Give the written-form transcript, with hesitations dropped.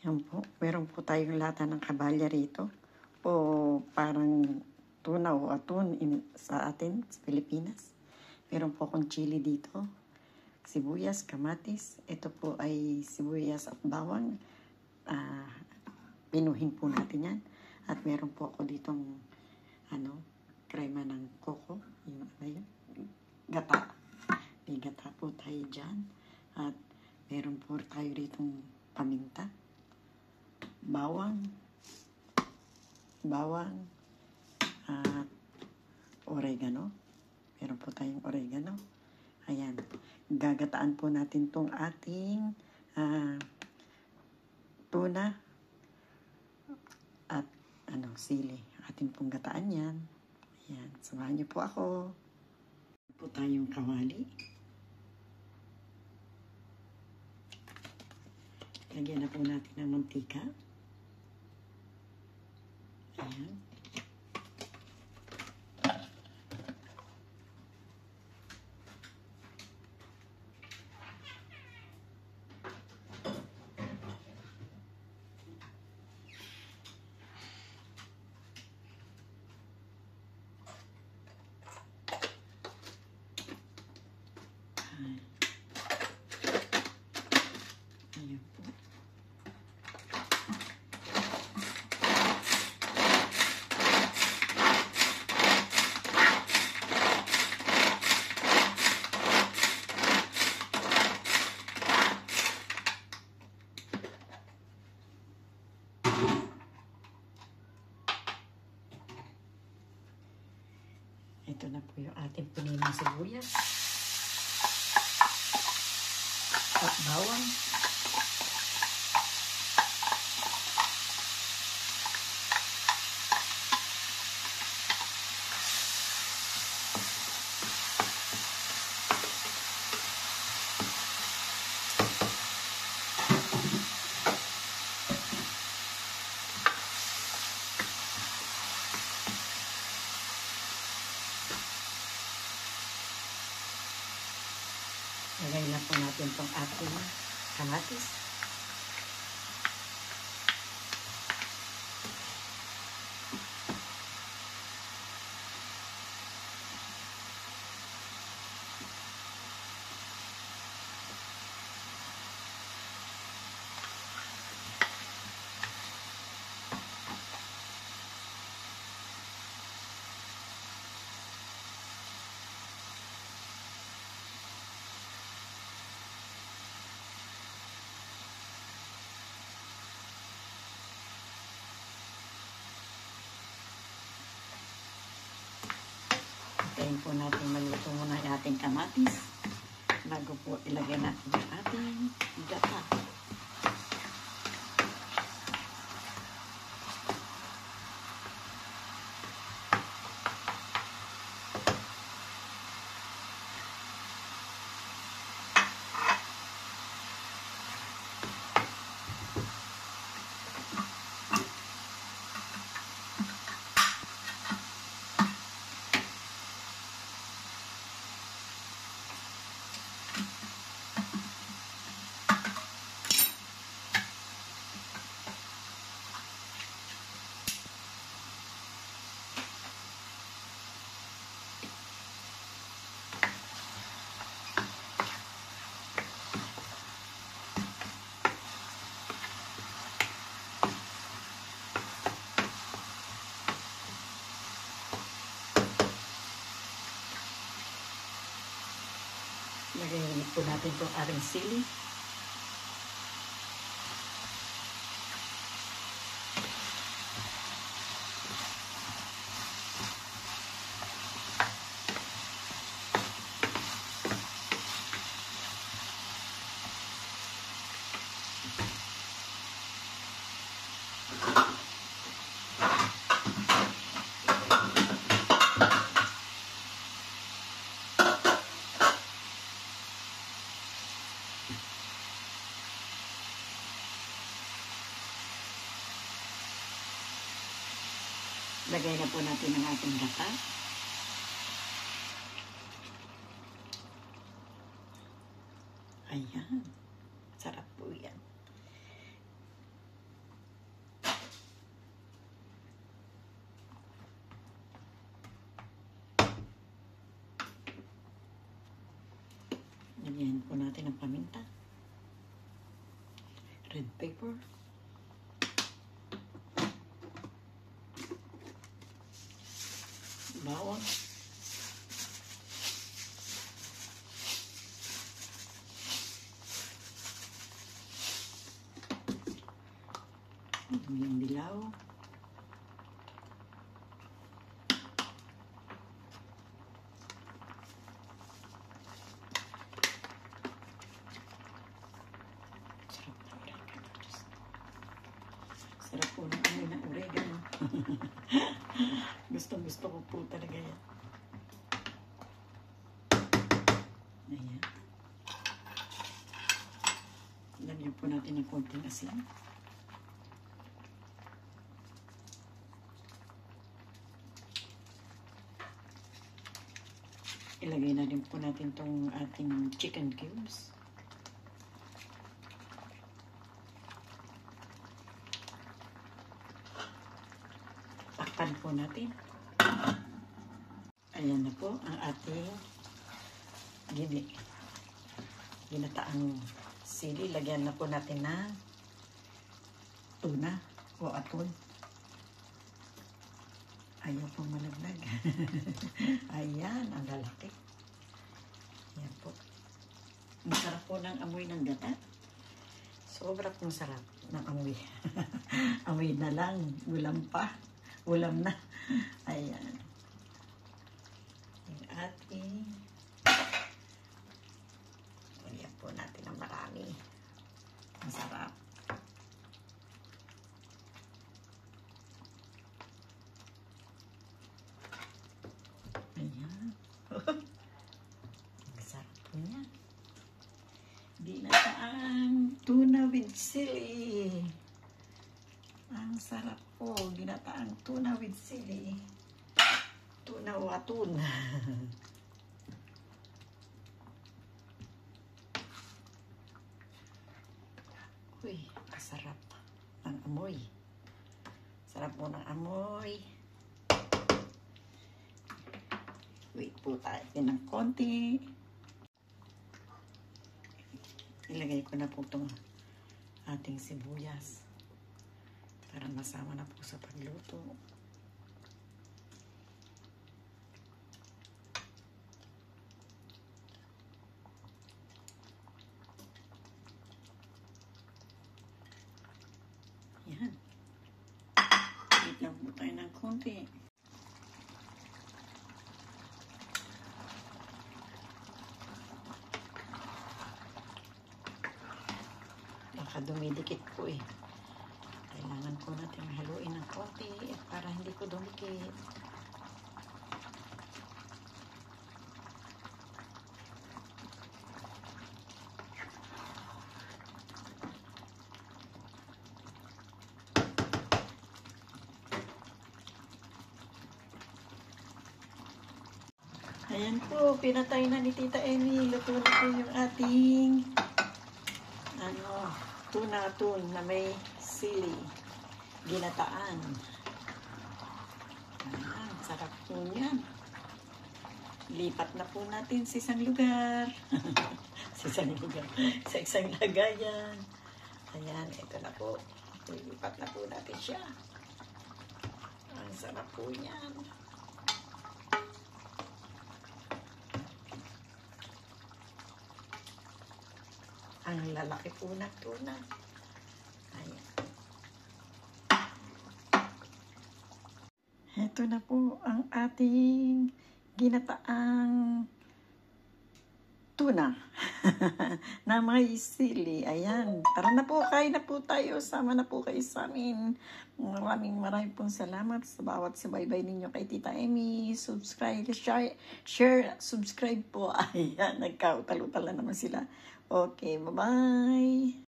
Yan po. Meron po tayong lata ng kabalya rito. O parang tuna o atun sa atin, sa Pilipinas. Meron po akong chili dito. Sibuyas, kamatis. Ito po ay sibuyas at bawang. Pinuhin po natin yan. At meron po ako ditong krema ng coco. Yung gata. May gata po tayo dyan. At meron po tayo ditong paminta. Bawang, at oregano. Meron po tayong oregano. Ayan. Gagataan po natin tong ating tuna at sili. Atin pong gataan yan. Ayan. Samahan niyo po ako. Po tayong kawali. Lagyan na po natin ng mantika. Ayan. Ayan po. Ito na po yung ating pininang sibuyas at bawang. Lagay na po natin itong ating kamatis. Hintayin po natin maluto muna yung ating kamatis bago po ilagay natin yung ating gata. Lagay po natin itong ating sili. Lagay na po natin ang ating gata. Ayan. Sarap po yan. Lagyan po natin ang paminta. Red pepper. Bawang. Yung dilaw. Sarap po ng amoy ng oregano. Gusto ko po talaga yan. Ayan. Lagyan po natin ng konting asin. Ilagay na din po natin tong ating chicken cubes. Takpan po natin. Ayan na po ang ating ginataang sili. Lagyan na po natin ng tuna o atul. Ayaw pong malaglag. Ayan, ang lalaki. Ayan po. Ang sarap po ng amoy ng gata. Sobra pong sarap ng amoy. Amoy na lang. Ulam pa. Ulam na. Ayan. Yung ating lagyan po natin ng marami. Ang sarap. Ayan. Ang sarap po niya. Ginataang tuna with sili. Ang sarap po. Ginataang tuna with sili. Tuna o atun. Uy, masarap ang amoy. Sarap po ng amoy. Wait po tayo ng konti. Ilagay ko na po itong ating sibuyas para masama na po sa pagluto. Yan. Wait lang po tayo ng konti. Baka dumidikit po eh. Kailangan po natin haluin ng konti para hindi po dumikit. Ayan po, pinatay na ni Tita Emmy. Luto na po yung ating tuna na may sili. Ginataan. Ayan, sarap po yan. Lipat na po natin sa isang lugar. Sa isang lugar. Sa isang lagayan. Ayan, ito na po. Lipat na po natin siya. Ang sarap po yan. Ang lalaki po ng tuna. Ayan. Ito na po ang ating ginataang tuna na may sili. Ayan. Tara na po, kain na po tayo. Sama na po kayo sa amin. Maraming pong salamat sa bawat subaybay ninyo kay Tita Emmy. Subscribe, share, subscribe po. Ayan, nagkautal-utal na naman sila. Okay, bye-bye.